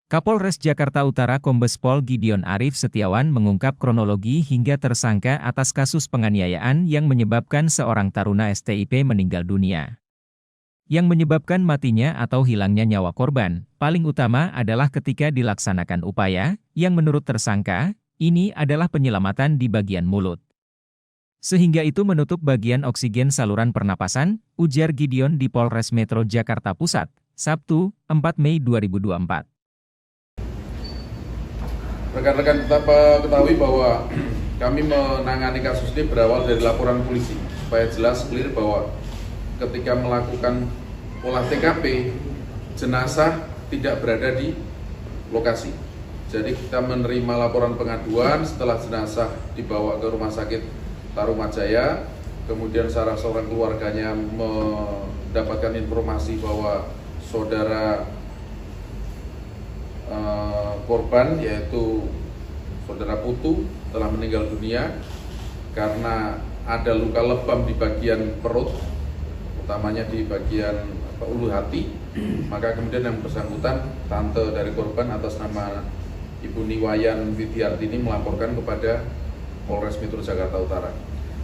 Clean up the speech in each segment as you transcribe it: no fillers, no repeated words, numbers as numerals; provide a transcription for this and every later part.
Kapolres Jakarta Utara Kombes Pol Gideon Arif Setiawan mengungkap kronologi hingga tersangka atas kasus penganiayaan yang menyebabkan seorang taruna STIP meninggal dunia. Yang menyebabkan matinya atau hilangnya nyawa korban, paling utama adalah ketika dilaksanakan upaya, yang menurut tersangka, ini adalah penyelamatan di bagian mulut. Sehingga itu menutup bagian oksigen saluran pernapasan, ujar Gideon di Polres Metro Jakarta Pusat, Sabtu, 4 Mei 2024. Rekan-rekan kita ketahui bahwa kami menangani kasus ini berawal dari laporan polisi, supaya jelas clear bahwa ketika melakukan olah TKP, jenazah tidak berada di lokasi. Jadi kita menerima laporan pengaduan setelah jenazah dibawa ke Rumah Sakit Tarumajaya, kemudian salah seorang keluarganya mendapatkan informasi bahwa saudara korban yaitu saudara Putu telah meninggal dunia karena ada luka lebam di bagian perut, utamanya di bagian ulu hati. Maka kemudian yang bersangkutan, tante dari korban atas nama Ibu Niwayan Widiartini melaporkan kepada Polres Metro Jakarta Utara.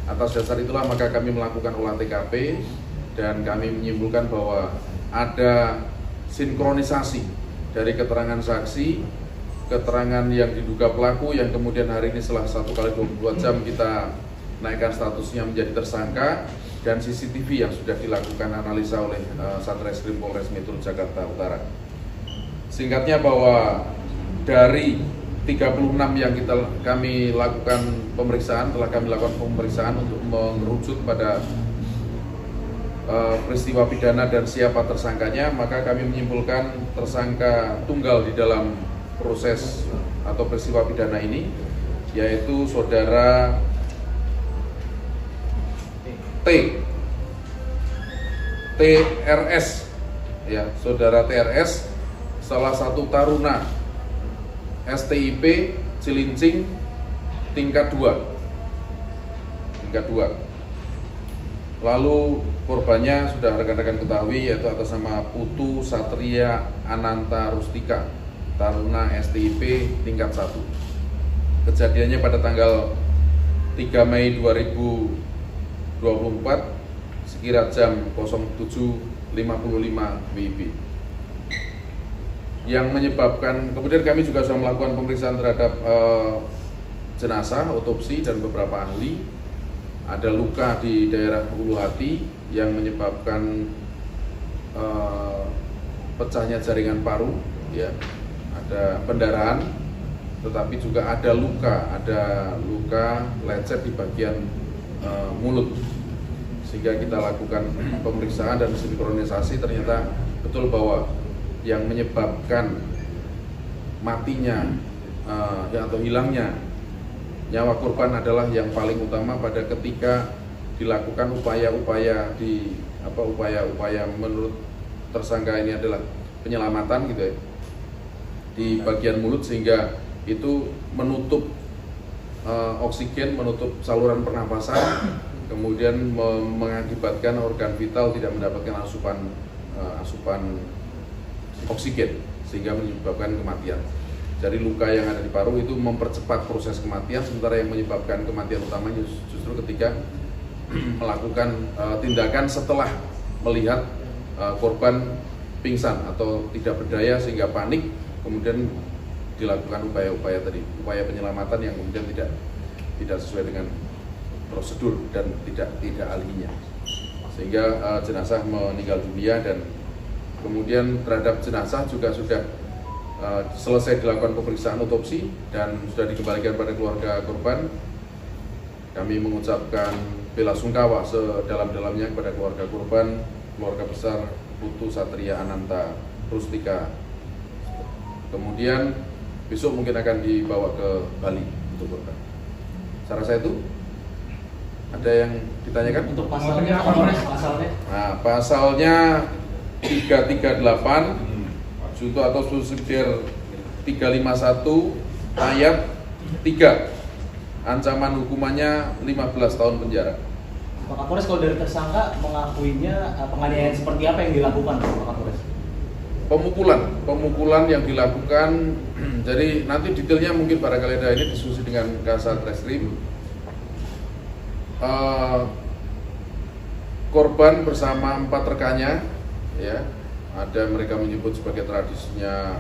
Atas dasar itulah maka kami melakukan olah TKP dan kami menyimpulkan bahwa ada sinkronisasi dari keterangan saksi, keterangan yang diduga pelaku yang kemudian hari ini setelah 1 kali 24 jam kita naikkan statusnya menjadi tersangka, dan CCTV yang sudah dilakukan analisa oleh Satreskrim Polres Metro Jakarta Utara. Singkatnya bahwa dari 36 yang kami lakukan pemeriksaan, telah kami lakukan pemeriksaan untuk mengerucut pada peristiwa pidana dan siapa tersangkanya, maka kami menyimpulkan tersangka tunggal di dalam proses atau peristiwa pidana ini, yaitu saudara TRS, ya, saudara TRS, salah satu taruna STIP Cilincing tingkat 2. Lalu korbannya sudah rekan-rekan ketahui, yaitu atas nama Putu Satria Ananta Rustika, taruna STIP tingkat 1. Kejadiannya pada tanggal 3 Mei 2024 sekira jam 07.55 WIB. Yang menyebabkan, kemudian kami juga sudah melakukan pemeriksaan terhadap jenazah, otopsi dan beberapa ahli. Ada luka di daerah ulu hati yang menyebabkan pecahnya jaringan paru, ya, ada pendarahan, tetapi juga ada luka lecet di bagian mulut. Sehingga kita lakukan pemeriksaan dan sinkronisasi, ternyata betul bahwa yang menyebabkan matinya atau hilangnya nyawa korban adalah yang paling utama pada ketika dilakukan upaya-upaya menurut tersangka ini adalah penyelamatan, gitu ya, di bagian mulut, sehingga itu menutup oksigen, menutup saluran pernapasan, kemudian mengakibatkan organ vital tidak mendapatkan asupan oksigen sehingga menyebabkan kematian. Jadi luka yang ada di paru itu mempercepat proses kematian, sementara yang menyebabkan kematian utamanya justru ketika melakukan tindakan setelah melihat korban pingsan atau tidak berdaya sehingga panik, kemudian dilakukan upaya penyelamatan yang kemudian tidak sesuai dengan prosedur dan tidak ahlinya, sehingga jenazah meninggal dunia. Dan kemudian terhadap jenazah juga sudah selesai dilakukan pemeriksaan otopsi dan sudah dikembalikan pada keluarga korban. Kami mengucapkan bela sungkawa sedalam-dalamnya kepada keluarga korban, keluarga besar Putu Satria Ananta Rustika. Kemudian besok mungkin akan dibawa ke Bali untuk korban. Saya rasa itu ada yang ditanyakan? Untuk pasalnya apa, pasalnya? Nah, pasalnya 338 junto atau subsidiar 351 ayat 3. Ancaman hukumannya 15 tahun penjara. Pak Kapolres, kalau dari tersangka mengakuinya penganiayaan seperti apa yang dilakukan, Pak Kapolres? pemukulan yang dilakukan. Jadi nanti detailnya mungkin barangkali ada ini diskusi dengan Kasat Reskrim. Korban bersama 4 rekannya, ya, ada mereka menyebut sebagai tradisinya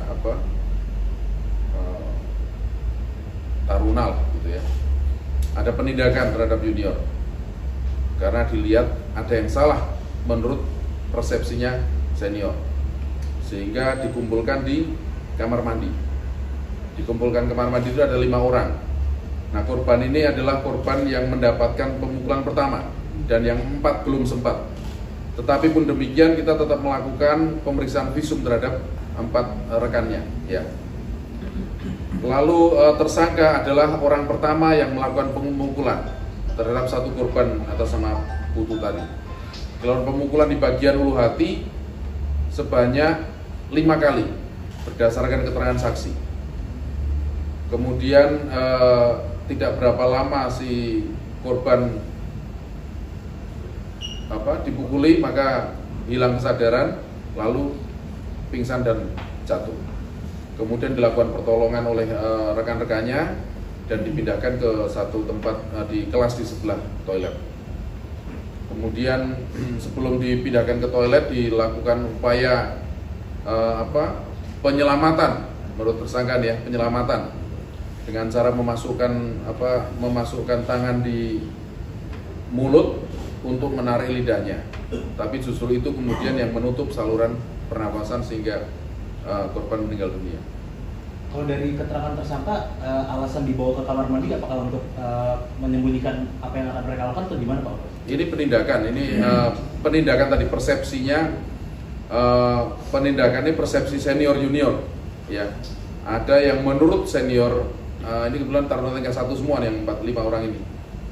tarunal, gitu ya. Ada penindakan terhadap junior karena dilihat ada yang salah menurut persepsinya senior, sehingga dikumpulkan di kamar mandi. Dikumpulkan kamar mandi itu ada 5 orang. Nah, korban ini adalah korban yang mendapatkan pemukulan pertama dan yang 4 belum sempat. Tetapi pun demikian kita tetap melakukan pemeriksaan visum terhadap 4 rekannya, ya. Lalu tersangka adalah orang pertama yang melakukan pemukulan terhadap 1 korban atas nama Putu tadi. Dilakukan pemukulan di bagian ulu hati sebanyak 5 kali berdasarkan keterangan saksi. Kemudian tidak berapa lama si korban dipukuli, maka hilang kesadaran, lalu pingsan dan jatuh. Kemudian dilakukan pertolongan oleh rekan-rekannya dan dipindahkan ke satu tempat di kelas di sebelah toilet. Kemudian sebelum dipindahkan ke toilet dilakukan upaya penyelamatan menurut tersangka, ya, penyelamatan dengan cara memasukkan tangan di mulut untuk menarik lidahnya. Tapi justru itu kemudian yang menutup saluran pernapasan sehingga korban meninggal dunia. Kalau dari keterangan tersangka, alasan dibawa ke kamar mandi apakah untuk menyembunyikan apa yang akan mereka lakukan atau gimana, Pak? Ini penindakan, penindakan tadi persepsinya, penindakannya persepsi senior junior, ya. Ada yang menurut senior, ini kebetulan taruna tingkat 1 semua nih, yang 4-5 orang ini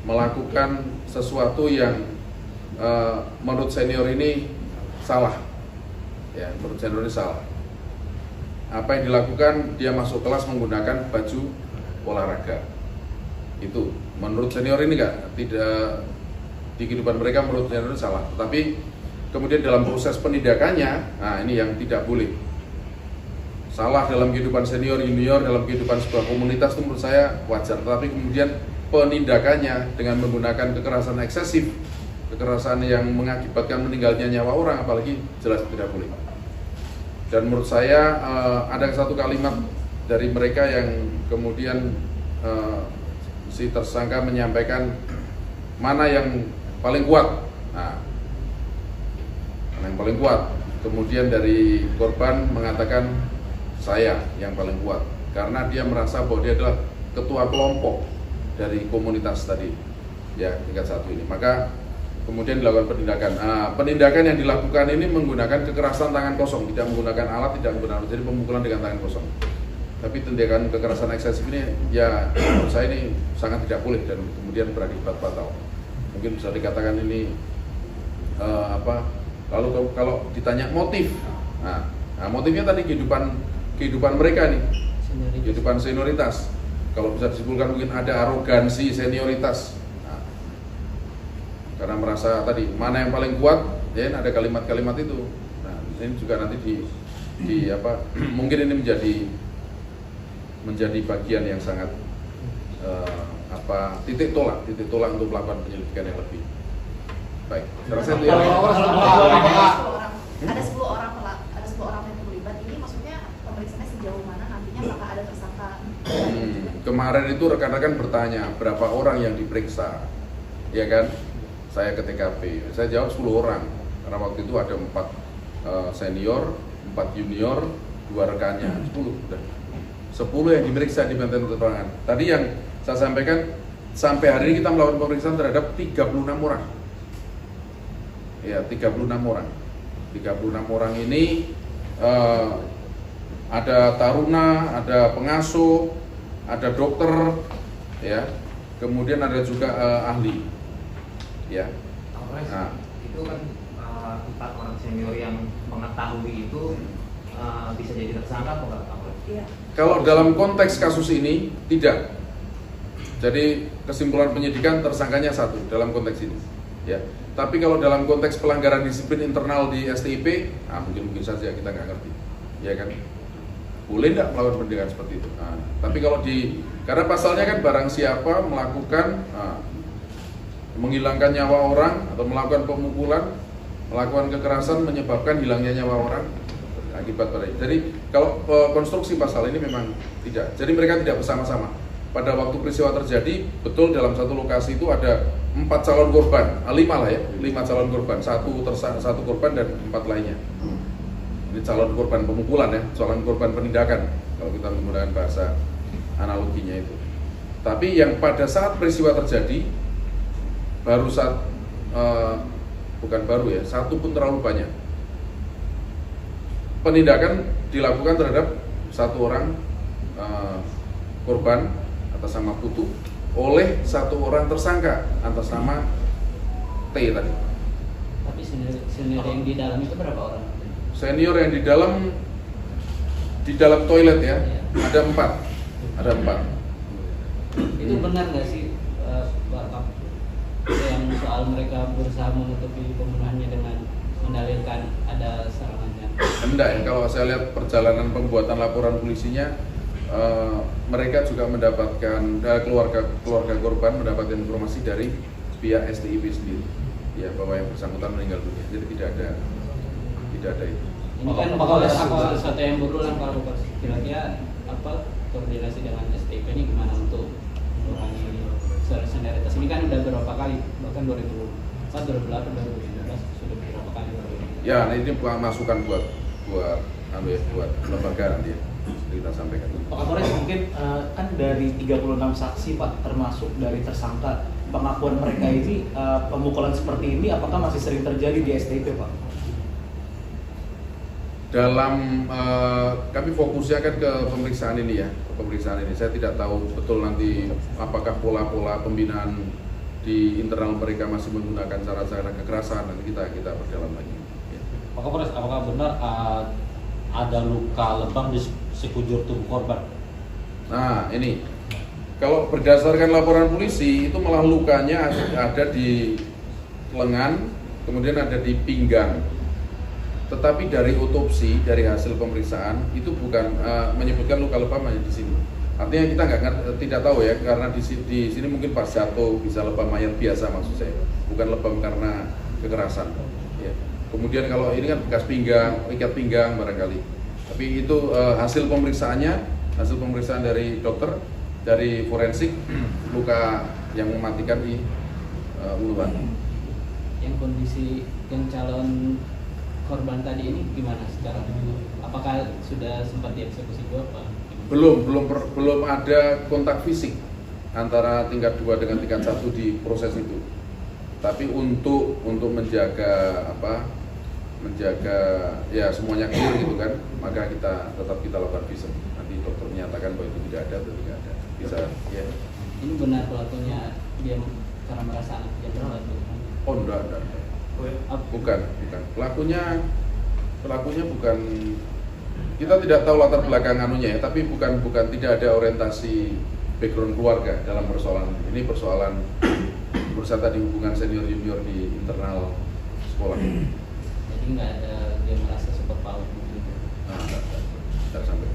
melakukan sesuatu yang menurut senior ini salah, ya, menurut senior ini salah. Apa yang dilakukan, dia masuk kelas menggunakan baju olahraga. Itu menurut senior ini tidak di kehidupan mereka, menurut senior ini salah. Tetapi kemudian dalam proses penindakannya, nah ini yang tidak boleh. Salah dalam kehidupan senior junior, dalam kehidupan sebuah komunitas itu menurut saya wajar. Tetapi kemudian penindakannya dengan menggunakan kekerasan eksesif, kekerasan yang mengakibatkan meninggalnya nyawa orang, apalagi jelas tidak boleh. Dan menurut saya ada satu kalimat dari mereka yang kemudian si tersangka menyampaikan mana yang paling kuat. Nah, mana yang paling kuat. Kemudian dari korban mengatakan saya yang paling kuat karena dia merasa bahwa dia adalah ketua kelompok dari komunitas tadi, ya, tingkat 1 ini. Maka kemudian dilakukan penindakan. Penindakan yang dilakukan ini menggunakan kekerasan tangan kosong, tidak menggunakan alat, tidak menggunakan, jadi pemukulan dengan tangan kosong. Tapi tindakan kekerasan eksesif ini, ya, menurut saya ini sangat tidak boleh dan kemudian berakibat fatal. Mungkin bisa dikatakan ini Lalu kalau ditanya motif, nah motifnya tadi kehidupan mereka nih, kehidupan senioritas. Kalau bisa disimpulkan mungkin ada arogansi senioritas. Karena merasa tadi mana yang paling kuat, ya ada kalimat-kalimat itu. Nah, ini juga nanti mungkin ini menjadi bagian yang sangat titik tolak untuk melakukan penyelidikan yang lebih baik. Terasa itu ya. Ada 10 orang yang terlibat ini, maksudnya pemeriksaannya sejauh mana nantinya, apakah ada tersangka? Kemarin itu rekan-rekan bertanya berapa orang yang diperiksa, ya kan? Saya ke TKP, saya jawab 10 orang karena waktu itu ada 4 senior, 4 junior, 2 rekannya, 10 yang diperiksa di Benten Keterangan. Tadi yang saya sampaikan, sampai hari ini kita melakukan pemeriksaan terhadap 36 orang. Ya, 36 orang. 36 orang ini ada taruna, ada pengasuh, ada dokter, ya. Kemudian ada juga ahli. Ya. Nah, itu kan 4 orang senior yang mengetahui itu bisa jadi tersangka atau enggak? Iya. Kalau dalam konteks kasus ini tidak. Jadi kesimpulan penyidikan tersangkanya 1 dalam konteks ini. Ya. Tapi kalau dalam konteks pelanggaran disiplin internal di STIP, mungkin saja kita nggak ngerti. ya kan? Boleh nggak melakukan penindakan seperti itu? Nah, tapi kalau karena pasalnya kan barang siapa melakukan menghilangkan nyawa orang atau melakukan pemukulan, melakukan kekerasan menyebabkan hilangnya nyawa orang akibat pada itu. Jadi kalau konstruksi pasal ini memang tidak. Jadi mereka tidak bersama-sama. Pada waktu peristiwa terjadi, betul dalam satu lokasi itu ada 4 calon korban, 5 lah ya, 5 calon korban, satu korban dan 4 lainnya. Ini calon korban pemukulan ya, calon korban penindakan kalau kita menggunakan bahasa analoginya itu. Tapi yang pada saat peristiwa terjadi bukan baru ya, satu pun terlalu banyak. Penindakan dilakukan terhadap satu orang korban atas nama Putu oleh satu orang tersangka atas nama T tadi. Tapi senior yang di dalam itu berapa orang? Senior yang di dalam toilet ya, ada 4. Ada 4. Itu benar nggak sih Bapak yang soal mereka berusaha menutupi pembunuhannya dengan mendalilkan ada serangannya? Enggak ya, kalau saya lihat perjalanan pembuatan laporan polisinya, mereka juga mendapatkan keluarga korban mendapatkan informasi dari pihak STIP sendiri, ya bahwa yang bersangkutan meninggal dunia. Jadi tidak ada itu. Ini kan apakah sesuatu yang berulang kalau kira-kira koordinasi dengan STIP ini gimana untuk mengurangi solidaritas ini kan udah berapa kali, bahkan 2004, 2008, 2019 sudah berapa kali. Ya, ini bukan masukan buat lembaga nanti ya, kita sampaikan. Pak Kapolres, mungkin kan dari 36 saksi Pak, termasuk dari tersangka, pengakuan mereka ini pemukulan seperti ini apakah masih sering terjadi di STIP Pak? Dalam kami fokusnya kan ke pemeriksaan ini ya, saya tidak tahu betul nanti apakah pola-pola pembinaan di internal mereka masih menggunakan cara-cara kekerasan, nanti kita perdalam lagi. Ya. Pak Kapolres, apakah benar ada luka lebam di sekujur tubuh korban? Nah ini, kalau berdasarkan laporan polisi itu malah lukanya ada di lengan, kemudian ada di pinggang. Tetapi dari otopsi, dari hasil pemeriksaan itu bukan menyebutkan luka lebam hanya di sini. Artinya kita tidak tahu ya, karena di sini mungkin pas jatuh bisa lebam mayat biasa maksud saya, bukan lebam karena kekerasan. Ya. Kemudian kalau ini kan bekas pinggang, ikat pinggang barangkali. Tapi itu hasil pemeriksaan dari dokter, dari forensik, luka yang mematikan di uluan. Yang kondisi yang calon korban tadi ini gimana sekarang? Apakah sudah sempat dieksekusi apa? Belum ada kontak fisik antara tingkat 2 dengan tingkat 1 di proses itu. Tapi untuk menjaga ya semuanya clear gitu kan, maka kita lakukan visum. Nanti dokter menyatakan bahwa itu tidak ada atau tidak ada. Bisa ya. Ini benar pelakunya dia karena merasa anak dia terbantu? Oh enggak. Bukan. Pelakunya bukan, kita tidak tahu latar belakang anunya ya, tapi bukan tidak ada orientasi background keluarga dalam persoalan ini. Persoalan berusaha tadi hubungan senior junior di internal sekolah. Jadi nggak ada dia merasa super power gitu. Nah, enggak sampai